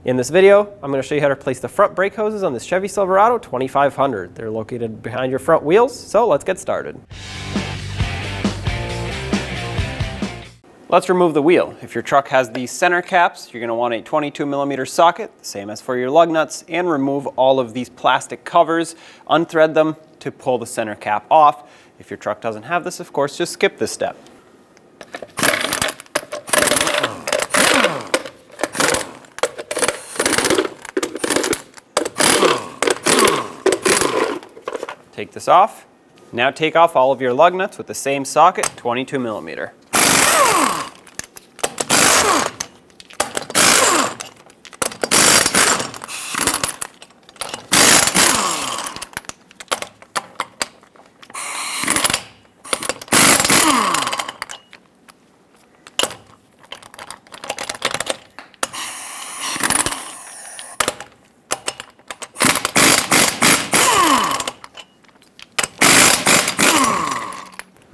In this video, I'm going to show you how to replace the front brake hoses on this Chevy Silverado 2500. They're located behind your front wheels, so let's get started. Let's remove the wheel. If your truck has these center caps, you're going to want a 22mm socket, the same as for your lug nuts, and remove all of these plastic covers, unthread them to pull the center cap off. If your truck doesn't have this, of course, just skip this step. Take this off. Now take off all of your lug nuts with the same socket, 22mm.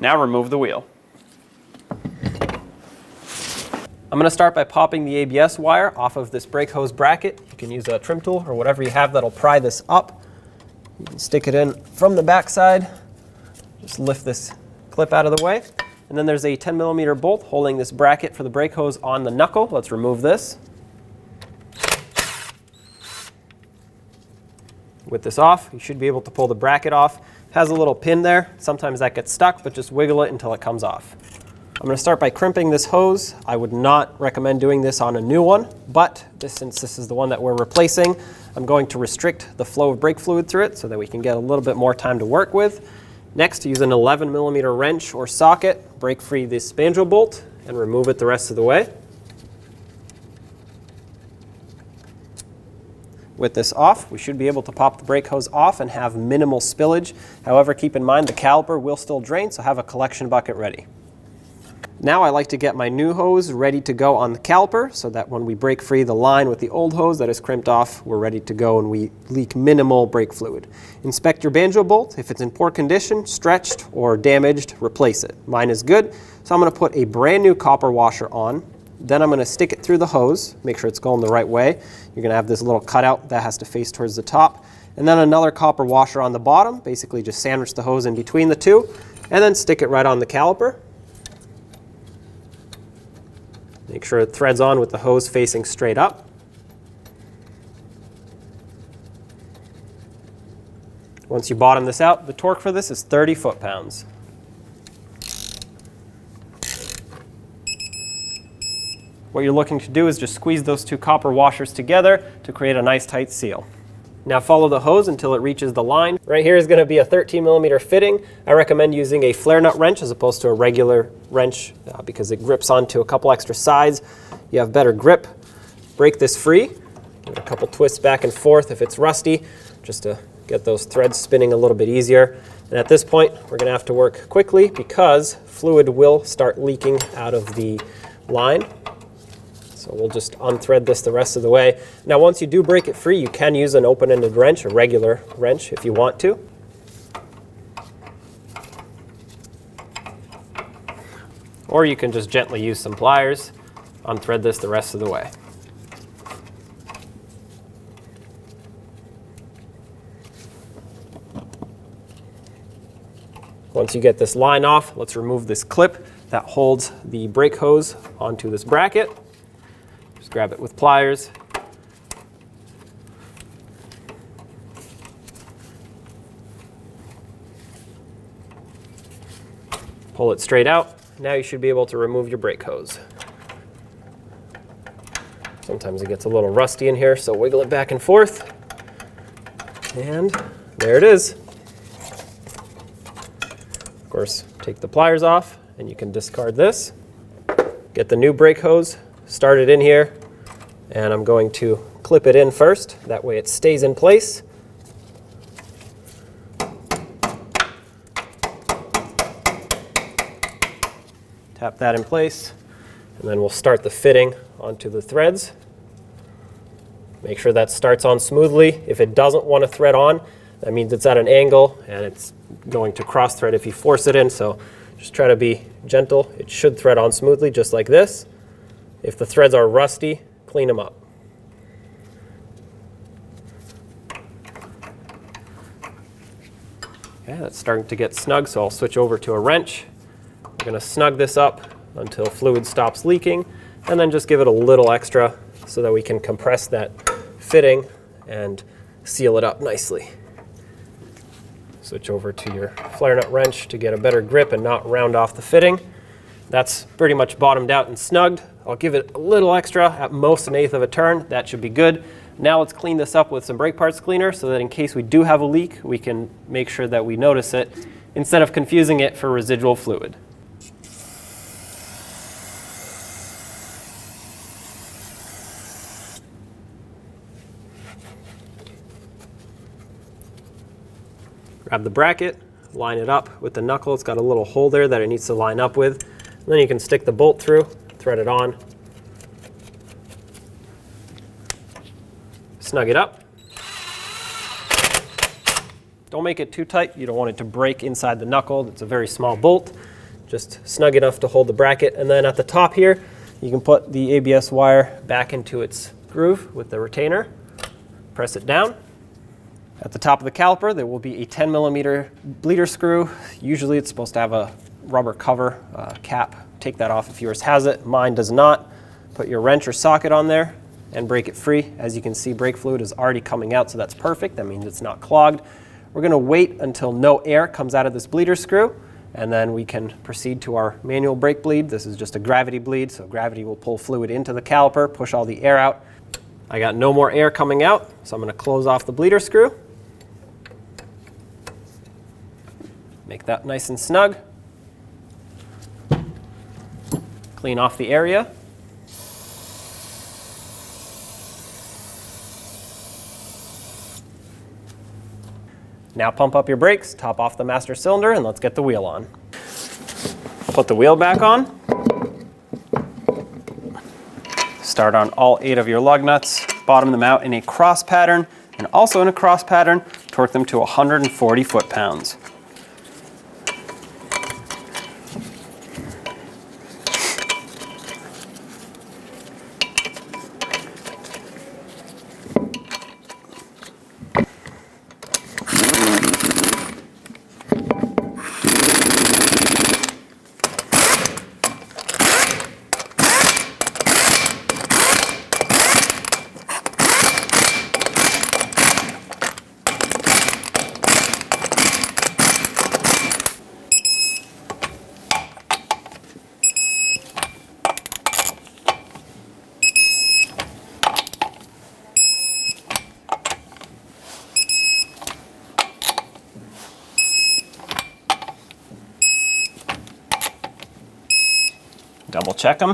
Now remove the wheel. I'm going to start by popping the ABS wire off of this brake hose bracket. You can use a trim tool or whatever you have that'll pry this up. You can stick it in from the back side. Just lift this clip out of the way. And then there's a 10mm bolt holding this bracket for the brake hose on the knuckle. Let's remove this. With this off, you should be able to pull the bracket off. It has a little pin there. Sometimes that gets stuck, but just wiggle it until it comes off. I'm going to start by crimping this hose. I would not recommend doing this on a new one, but since this is the one that we're replacing, I'm going to restrict the flow of brake fluid through it so that we can get a little bit more time to work with. Next, use an 11mm wrench or socket, break free this spandrel bolt, and remove it the rest of the way. With this off, we should be able to pop the brake hose off and have minimal spillage. However, keep in mind the caliper will still drain, so have a collection bucket ready. Now I like to get my new hose ready to go on the caliper so that when we break free the line with the old hose that is crimped off, we're ready to go and we leak minimal brake fluid. Inspect your banjo bolt. If it's in poor condition, stretched, or damaged, replace it. Mine is good, so I'm going to put a brand new copper washer on. Then I'm going to stick it through the hose, make sure it's going the right way. You're going to have this little cutout that has to face towards the top. And then another copper washer on the bottom, basically just sandwich the hose in between the two, and then stick it right on the caliper. Make sure it threads on with the hose facing straight up. Once you bottom this out, the torque for this is 30 foot-pounds. What you're looking to do is just squeeze those two copper washers together to create a nice tight seal. Now follow the hose until it reaches the line. Right here is going to be a 13mm fitting. I recommend using a flare nut wrench as opposed to a regular wrench because it grips onto a couple extra sides. You have better grip. Break this free. Give it a couple twists back and forth if it's rusty, just to get those threads spinning a little bit easier. And at this point, we're going to have to work quickly because fluid will start leaking out of the line. So we'll just unthread this the rest of the way. Now once you do break it free, you can use an open-ended wrench, a regular wrench if you want to. Or you can just gently use some pliers, unthread this the rest of the way. Once you get this line off, let's remove this clip that holds the brake hose onto this bracket. Just grab it with pliers. Pull it straight out. Now you should be able to remove your brake hose. Sometimes it gets a little rusty in here, so wiggle it back and forth. And there it is. Of course, take the pliers off and you can discard this. Get the new brake hose, start it in here, and I'm going to clip it in first. That way it stays in place. Tap that in place, and then we'll start the fitting onto the threads. Make sure that starts on smoothly. If it doesn't want to thread on, that means it's at an angle and it's going to cross thread if you force it in, so just try to be gentle. It should thread on smoothly just like this. If the threads are rusty, clean them up. Yeah, it's starting to get snug, so I'll switch over to a wrench. We're going to snug this up until fluid stops leaking, and then just give it a little extra so that we can compress that fitting and seal it up nicely. Switch over to your flare nut wrench to get a better grip and not round off the fitting. That's pretty much bottomed out and snugged. I'll give it a little extra, at most 1/8 of a turn. That should be good. Now let's clean this up with some brake parts cleaner so that in case we do have a leak, we can make sure that we notice it instead of confusing it for residual fluid. Grab the bracket, line it up with the knuckle. It's got a little hole there that it needs to line up with. And then you can stick the bolt through, thread it on, snug it up. Don't make it too tight. You don't want it to break inside the knuckle. It's a very small bolt. Just snug enough to hold the bracket. And then at the top here, you can put the ABS wire back into its groove with the retainer. Press it down. At the top of the caliper, there will be a 10mm bleeder screw. Usually it's supposed to have a rubber cover cap. Take that off if yours has it. Mine does not. Put your wrench or socket on there and break it free. As you can see, brake fluid is already coming out, so that's perfect. That means it's not clogged. We're going to wait until no air comes out of this bleeder screw, and then we can proceed to our manual brake bleed. This is just a gravity bleed, so gravity will pull fluid into the caliper, push all the air out. I got no more air coming out, so I'm going to close off the bleeder screw. Make that nice and snug. Clean off the area. Now pump up your brakes, top off the master cylinder, and let's get the wheel on. Put the wheel back on. Start on all 8 of your lug nuts, bottom them out in a cross pattern, and also in a cross pattern, torque them to 140 foot-pounds. Double check them.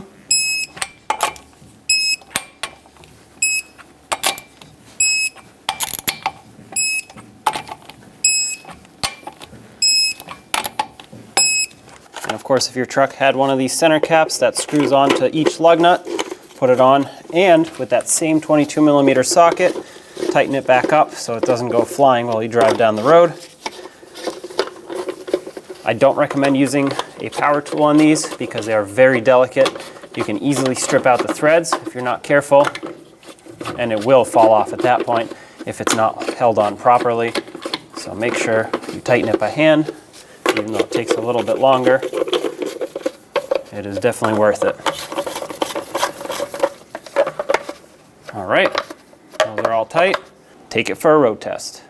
And of course, if your truck had one of these center caps that screws onto each lug nut, put it on, and with that same 22mm socket, tighten it back up so it doesn't go flying while you drive down the road. I don't recommend using a power tool on these because they are very delicate. You can easily strip out the threads if you're not careful, and it will fall off at that point if it's not held on properly. So make sure you tighten it by hand, even though it takes a little bit longer. It is definitely worth it. All right, those are all tight. Take it for a road test.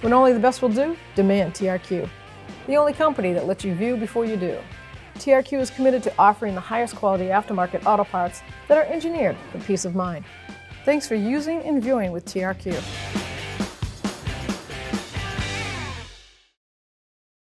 When only the best will do, demand TRQ. The only company that lets you view before you do. TRQ is committed to offering the highest quality aftermarket auto parts that are engineered for peace of mind. Thanks for using and viewing with TRQ.